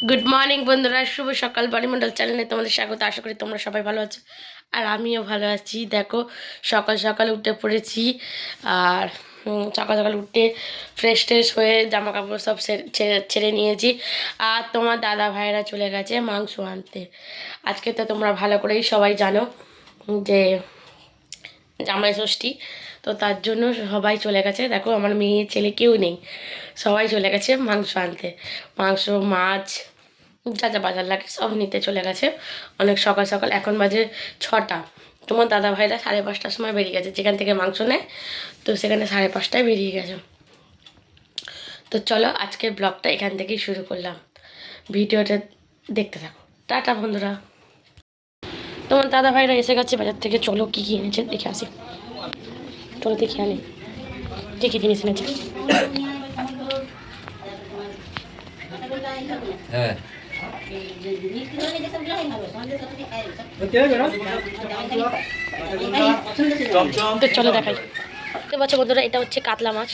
Good morning বন্ধুরা, শুভ সকাল। বাড়িমণ্ডল চ্যানেলে তোমাদের স্বাগত। আশা করি তোমরা সবাই ভালো আছো, আর আমিও ভালো আছি। দেখো, সকাল সকাল উঠে পড়েছি, আর সকাল সকাল উঠে ফ্রেশ ট্রেশ হয়ে জামা কাপড় সব ছেড়ে নিয়েছি। আর তোমার দাদা ভাইয়েরা চলে গেছে মাংস আনতে। আজকে তো তোমরা ভালো করেই সবাই জানো যে জামাই ষষ্ঠী, তো তার জন্য সবাই চলে গেছে। দেখো, আমার মেয়ে ছেলে কেউ নেই, সবাই চলে গেছে মাংস আনতে। মাংস, মাছ, যা যা বাজার লাগে সব নিতে চলে গেছে অনেক সকাল সকাল। এখন বাজে 6টা। তোমার দাদা ভাইরা 5:30টার সময় বেরিয়ে গেছে, যেখান থেকে মাংস নেয়, তো সেখানে 5:30টায় বেরিয়ে গেছে। তো চলো, আজকের ব্লগটা এখান থেকেই শুরু করলাম। ভিডিওটা দেখতে থাকো। টাটা বন্ধুরা। তোমার দাদা ভাইরা এসে গেছে বাজার থেকে। চলো কী কী এনেছে দেখে আসি। চলো দেখে আনি কী কী জিনিস এনেছে। হ্যাঁ, তো চলো দেখাই। দেখতে পাচ্ছ বন্ধুরা, এটা হচ্ছে কাতলা মাছ।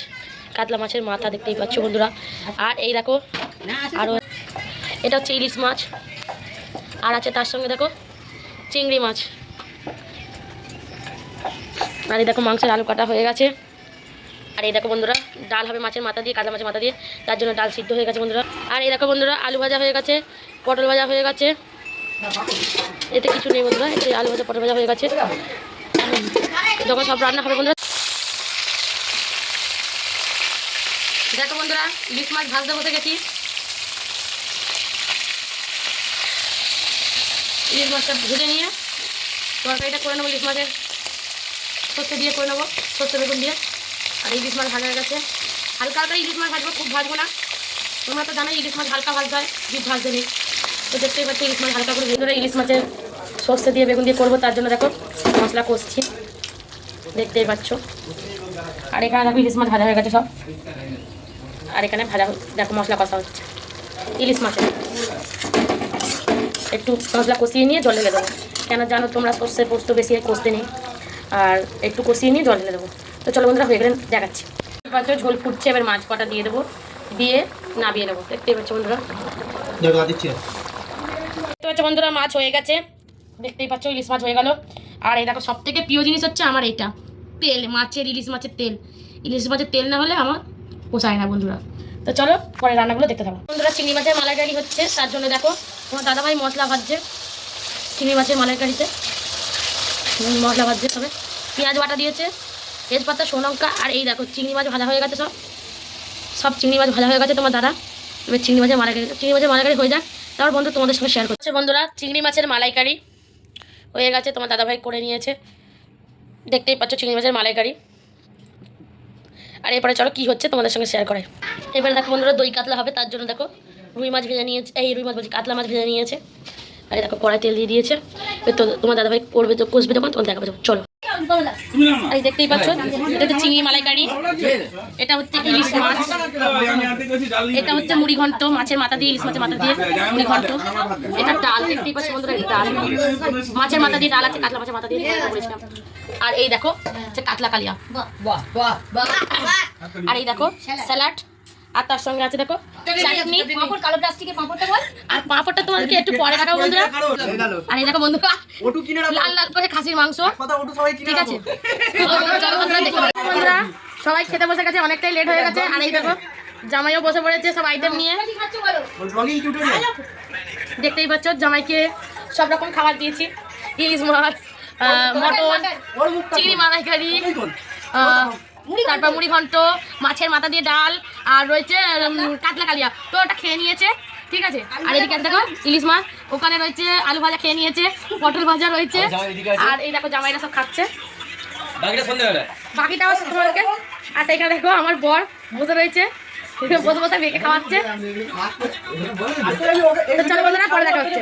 কাতলা মাছের মাথা দেখতেই পাচ্ছ বন্ধুরা। আর এই দেখো, আরও এটা হচ্ছে ইলিশ মাছ। আর আছে তার সঙ্গে দেখো চিংড়ি মাছ। আর এই দেখো মাংসের আলু কাটা হয়ে গেছে। আর এই দেখো বন্ধুরা, ডাল হবে মাছের মাথা দিয়ে, কাতলা মাছের মাথা দিয়ে, তার জন্য ডাল সিদ্ধ হয়ে গেছে বন্ধুরা। আর এই দেখো বন্ধুরা, আলু ভাজা হয়ে গেছে, পটল ভাজা হয়ে গেছে। এতে কিছু নেই বন্ধুরা, এতে আলু ভাজা পটল ভাজা হয়ে গেছে। যখন সব রান্না হবে বন্ধুরা। দেখো বন্ধুরা, ইলিশ মাছ ভাজতে বসে গেছি। ইলিশ মাছটা ভেজে নিয়ে তরকারিটা করে নেবো। ইলিশ মাছের সর্ষে দিয়ে করে নেবো, সর্ষে বেগুন দিয়ে। আর ইলিশ মাছ ভাজা হয়ে গেছে। হালকা হালকা ইলিশ মাছ ভাজবো, খুব ভাজবো না। তোমরা তো জানো ইলিশ মাছ হালকা ভাজতে হয়, ডিপ ভাজতে নেই। তো দেখতেই পাচ্ছি ইলিশ মাছ হালকা করে ভেজে ইলিশ মাছের সর্ষে দিয়ে বেগুন দিয়ে করবো, তার জন্য দেখো মশলা কষছি, দেখতেই পাচ্ছ। আর এখানে দেখো ইলিশ মাছ ভাজা হয়ে গেছে সব। আর এখানে ভাজা দেখো মশলা কষা হচ্ছে ইলিশ মাছের। একটু মশলা কষিয়ে নিয়ে জল ঢেলে দেবো, কেন জানো তোমরা সর্ষে পোস্ত বেশি কষতে নেই। আর একটু কষিয়ে নিয়ে জল ঢেলে দেবো। তো চলো বন্ধুরা, হয়ে গেলে দেখাচ্ছি। পাচ্ছ ঝোল ফুটছে, এবার মাছ কটা দিয়ে দেবো, দিয়ে নামিয়ে নেবো। দেখতেই পাচ্ছ বন্ধুরা। দেখতে পাচ্ছ বন্ধুরা, মাছ হয়ে গেছে। দেখতেই পাচ্ছ ইলিশ মাছ হয়ে গেল। আর এই দেখো, সব থেকে প্রিয় জিনিস হচ্ছে আমার এইটা, তেল মাছের, ইলিশ মাছের তেল। ইলিশ মাছের তেল না হলে আমার পোষায় না বন্ধুরা। তো চলো পরে রান্নাগুলো দেখতে থাকো বন্ধুরা। চিংড়ি মাছের মালাইকারি হচ্ছে, তার জন্য দেখো তোমার দাদাভাই মশলা ভাজছে। চিংড়ি মাছের মালাইকারিতে মশলা ভাজছে, তবে পেঁয়াজ বাটা দিয়েছে, তেজপাতা, লঙ্কা। আর এই দেখো চিংড়ি মাছ ভাজা হয়ে গেছে, সব চিংড়ি মাছ ভাজা হয়ে গেছে তোমার দাদা। এবার চিংড়ি মাছের মালাইকারি হয়ে যাক, তারপর বন্ধু তোমাদের সঙ্গে শেয়ার করছে। বন্ধুরা, চিংড়ি মাছের মালাইকারি হয়ে গেছে, তোমার দাদাভাই করে নিয়েছে। দেখতেই পাচ্ছ চিংড়ি মাছের মালাইকারি। আর এরপরে চলো কী হচ্ছে তোমাদের সঙ্গে শেয়ার করে। এবারে দেখো বন্ধুরা, দই কাতলা হবে, তার জন্য দেখো রুই মাছ ভেজে নিয়েছে। এই রুই মাছ বলছি, কাতলা মাছ ভেজে নিয়েছে। আর দেখো কড়াই তেল দিয়ে দিয়েছে। তো তোমার দাদাভাই করবে, তো কষবে যখন তখন দেখাবো। চলো, এই দেখতেই পাচ্ছ, এটা হচ্ছে চিংড়ি মালাইকারি, এটা হচ্ছে ইলিশ মাছ, এটা হচ্ছে মুড়ি ঘন্ট, মাছের মাথা দিয়ে, ইলিশ মাছের মাথা দিয়ে মুড়ি ঘন্ট। এটা ডাল, দেখতেই পাচ্ছ বন্ধুরা, এটা ডাল, মাছের মাথা দিয়ে ডাল আছে, কাতলা মাছের মাথা দিয়ে করেছিলাম। আর এই দেখো হচ্ছে কাতলা কালিয়া। আর এই দেখো স্যালাড, আর তার সঙ্গে আছে দেখো চাটনি, পাঁপড়, কালো প্লাস্টিকের পাঁপড়টা বল। আর পাঁপড়টা তোমাদেরকে একটু পরে দেখাবো বন্ধুরা। আর এই দেখো বন্ধুরা, লাল লাল করে খাসির মাংস, ঠিক আছে। বন্ধুরা সবাই খেতে বসে গেছে, অনেকটাই লেট হয়ে গেছে। আর এই দেখো জামাইও বসে পড়েছে সব আইটেম নিয়ে। দেখতেই পাচ্ছ জামাইকে সব রকম খাবার দিয়েছি, ইলিশ মাছ, মটন, চিংড়ি মালাইকারি, তারপর মুড়ি ঘন্ট, মাছের মাথা দিয়ে ডাল, আর রয়েছে কাতলা কালিয়া। তো ওটা খেয়ে নিয়েছে, ঠিক আছে। আর এদিকে দেখো ইলিশ মাছ, ওখানে রয়েছে আলু ভাজা খেয়ে নিয়েছে, পটল ভাজা রয়েছে। আর এই দেখো জামাইরা সব খাচ্ছে, বাকিটাও তোমাদেরকে। আর সেইখানে দেখো আমার বর বসে রয়েছে, বসে বসে মেয়েকে খাওয়াচ্ছে। চলো বন্ধুরা, পরে দেখা হচ্ছে।